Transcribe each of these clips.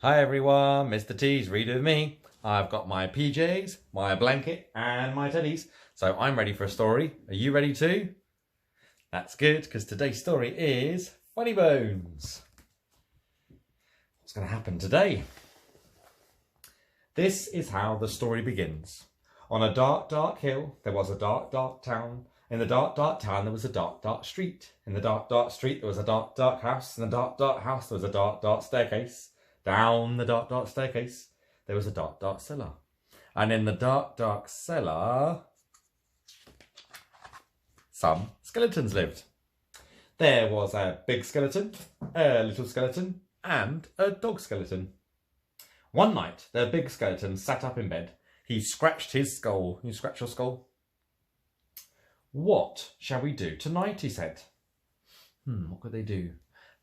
Hi everyone, Mr. T's reading with me. I've got my PJs, my blanket and my teddies. So I'm ready for a story. Are you ready too? That's good, because today's story is Funnybones. What's going to happen today? This is how the story begins. On a dark, dark hill, there was a dark, dark town. In the dark, dark town, there was a dark, dark street. In the dark, dark street, there was a dark, dark house. In the dark, dark house, there was a dark, dark staircase. Down the dark, dark staircase, there was a dark, dark cellar. And in the dark, dark cellar, some skeletons lived. There was a big skeleton, a little skeleton, and a dog skeleton. One night, the big skeleton sat up in bed. He scratched his skull. You scratch your skull? What shall we do tonight, he said. What could they do?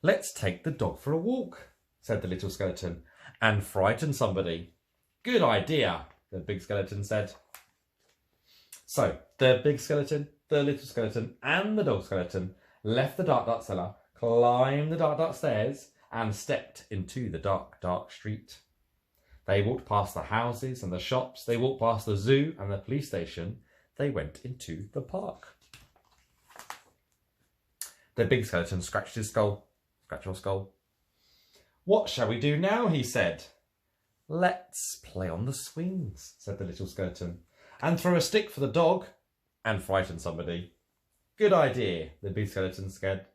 Let's take the dog for a walk, said the little skeleton, and frighten somebody. Good idea, the big skeleton said. So the big skeleton, the little skeleton, and the dog skeleton left the dark, dark cellar, climbed the dark, dark stairs, and stepped into the dark, dark street. They walked past the houses and the shops. They walked past the zoo and the police station. They went into the park. The big skeleton scratched his skull. Scratch your skull. What shall we do now, he said. Let's play on the swings, said the little skeleton, and throw a stick for the dog and frighten somebody. Good idea, the big skeleton said.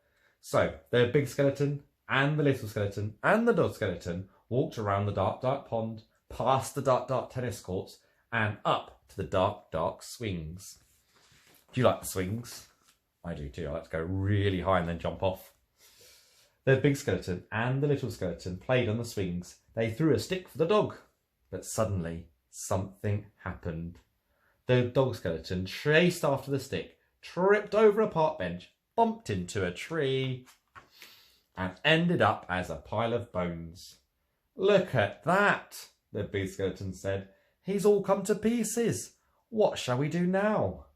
So the big skeleton and the little skeleton and the dog skeleton walked around the dark, dark pond, past the dark, dark tennis courts, and up to the dark, dark swings. Do you like the swings? I do too. I like to go really high and then jump off. The big skeleton and the little skeleton played on the swings. They threw a stick for the dog. But suddenly, something happened. The dog skeleton chased after the stick, tripped over a park bench, bumped into a tree, and ended up as a pile of bones. Look at that, the big skeleton said. He's all come to pieces. What shall we do now?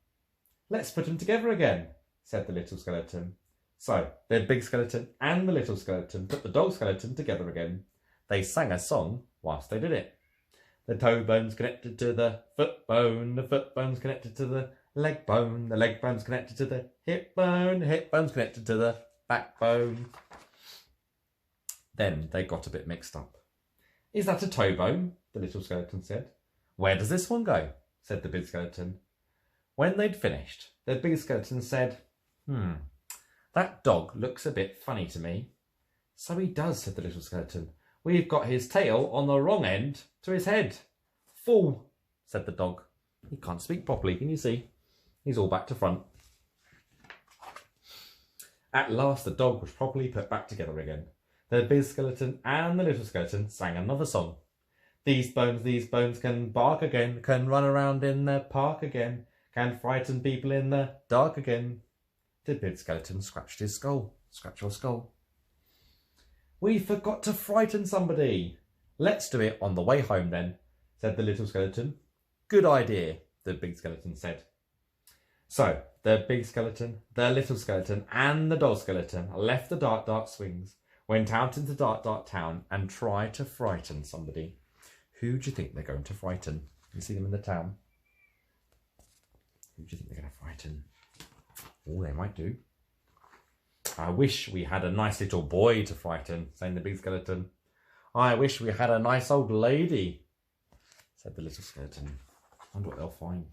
Let's put him together again, said the little skeleton. So the big skeleton and the little skeleton put the dog skeleton together again. They sang a song whilst they did it. The toe bone's connected to the foot bone's connected to the leg bone's connected to the hip bone's connected to the backbone. Then they got a bit mixed up. Is that a toe bone? The little skeleton said. Where does this one go? Said the big skeleton. When they'd finished, the big skeleton said, that dog looks a bit funny to me. So he does, said the little skeleton. We've got his tail on the wrong end to his head. Fool, said the dog. He can't speak properly, can you see? He's all back to front. At last the dog was properly put back together again. The big skeleton and the little skeleton sang another song. These bones can bark again, can run around in the park again, can frighten people in the dark again. The big skeleton scratched his skull. Scratch your skull. We forgot to frighten somebody. Let's do it on the way home then, said the little skeleton. Good idea, the big skeleton said. So the big skeleton, the little skeleton and the dog skeleton left the dark, dark swings, went out into the dark, dark town and tried to frighten somebody. Who do you think they're going to frighten? You see them in the town. Who do you think they're going to frighten? Oh, they might do. I wish we had a nice little boy to frighten, saying the big skeleton. I wish we had a nice old lady, said the little skeleton. I wonder what they'll find.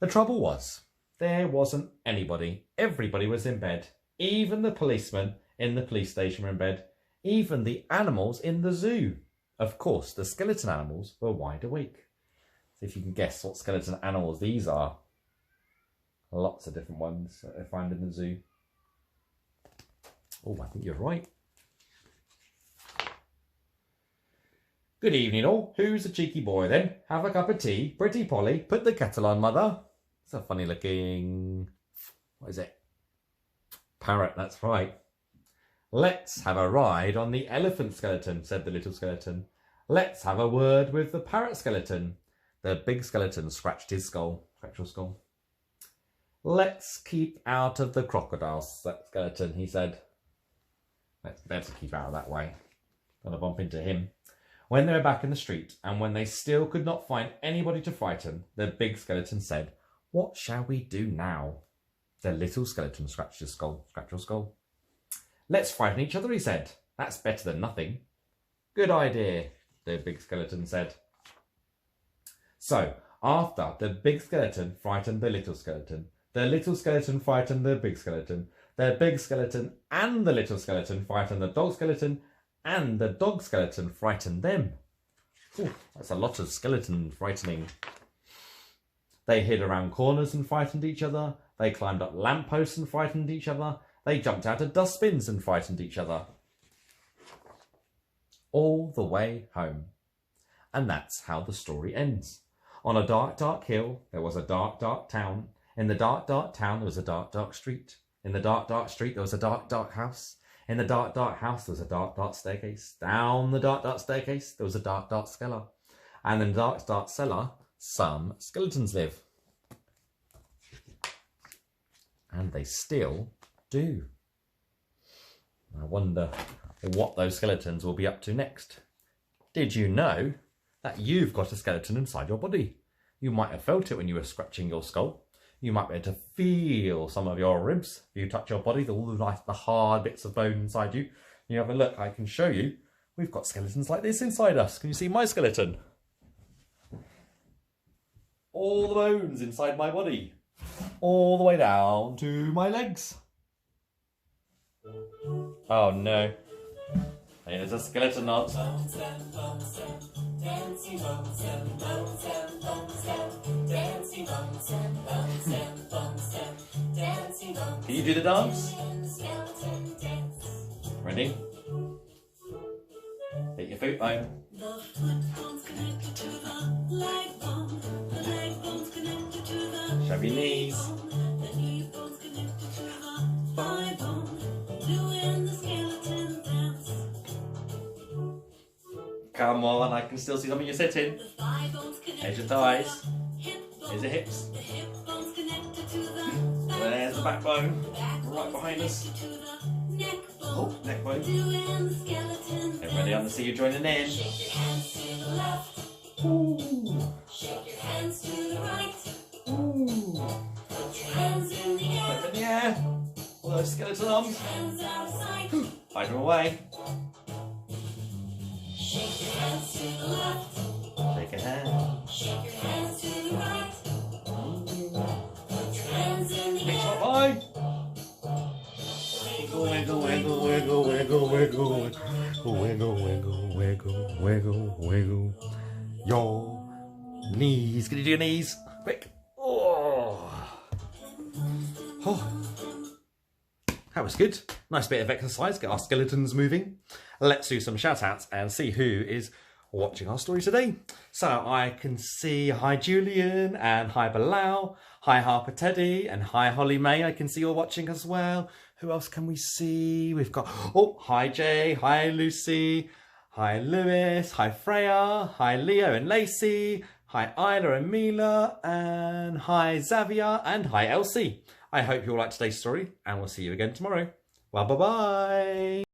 The trouble was, there wasn't anybody. Everybody was in bed. Even the policemen in the police station were in bed. Even the animals in the zoo. Of course, the skeleton animals were wide awake. See if you can guess what skeleton animals these are. Lots of different ones that they find in the zoo. Oh, I think you're right. Good evening all. Who's a cheeky boy then? Have a cup of tea. Pretty Polly, put the kettle on, mother. It's a funny looking... What is it? Parrot, that's right. Let's have a ride on the elephant skeleton, said the little skeleton. Let's have a word with the parrot skeleton. The big skeleton scratched his skull. Scratch your skull. Let's keep out of the crocodile skeleton, he said. Let's better keep out of that way. Gonna bump into him. When they were back in the street, and when they still could not find anybody to frighten, the big skeleton said, "What shall we do now?" The little skeleton scratched his skull. Scratch your skull. "Let's frighten each other," he said. "That's better than nothing." "Good idea," the big skeleton said. So, after the big skeleton frightened the little skeleton frightened the big skeleton and the little skeleton frightened the dog skeleton, and the dog skeleton frightened them. Ooh, that's a lot of skeleton frightening. They hid around corners and frightened each other. They climbed up lampposts and frightened each other. They jumped out of dustbins and frightened each other. All the way home. And that's how the story ends. On a dark, dark hill, there was a dark, dark town. In the dark, dark town, there was a dark, dark street. In the dark, dark street, there was a dark, dark house. In the dark, dark house, there was a dark, dark staircase. Down the dark, dark staircase, there was a dark, dark cellar. And in the dark, dark cellar, some skeletons live. And they still do. I wonder what those skeletons will be up to next. Did you know that you've got a skeleton inside your body? You might have felt it when you were scratching your skull. You might be able to feel some of your ribs. If you touch your body, all the hard bits of bone inside you. You have a look, I can show you. We've got skeletons like this inside us. Can you see my skeleton? All the bones inside my body. All the way down to my legs. Oh no. There's a skeleton dance. Can you do the dance? Ready? Take your foot bone. Shove your knees. Come on, I can still see something you're sitting. There's your thighs. There's your hips. There's the backbone. Right behind us. Oh, neck bone. Everybody on the see you joining in. Ooh. Shake your hands to the right. Ooh. Put your hands in the air. Put them in the air. All those skeleton arms. Hide them away. Shake your hands to the left. Shake a hand. Shake your hands to the right. Put your hands in the air. Mix up high. Wiggle, wiggle, wiggle, wiggle, wiggle, wiggle, wiggle, wiggle, wiggle, wiggle, wiggle. Your knees. Can you do your knees? Quick. Oh. Oh. That was good. Nice bit of exercise. Get our skeletons moving. Let's do some shout outs and see who is watching our story today. So I can see hi Julian and hi Bilal, hi Harper Teddy and hi Holly May. I can see you're watching as well. Who else can we see? We've got, oh, hi Jay, hi Lucy, hi Lewis, hi Freya, hi Leo and Lacey, hi Isla and Mila, and hi Xavier and hi Elsie. I hope you all liked today's story and we'll see you again tomorrow. Well, bye-bye.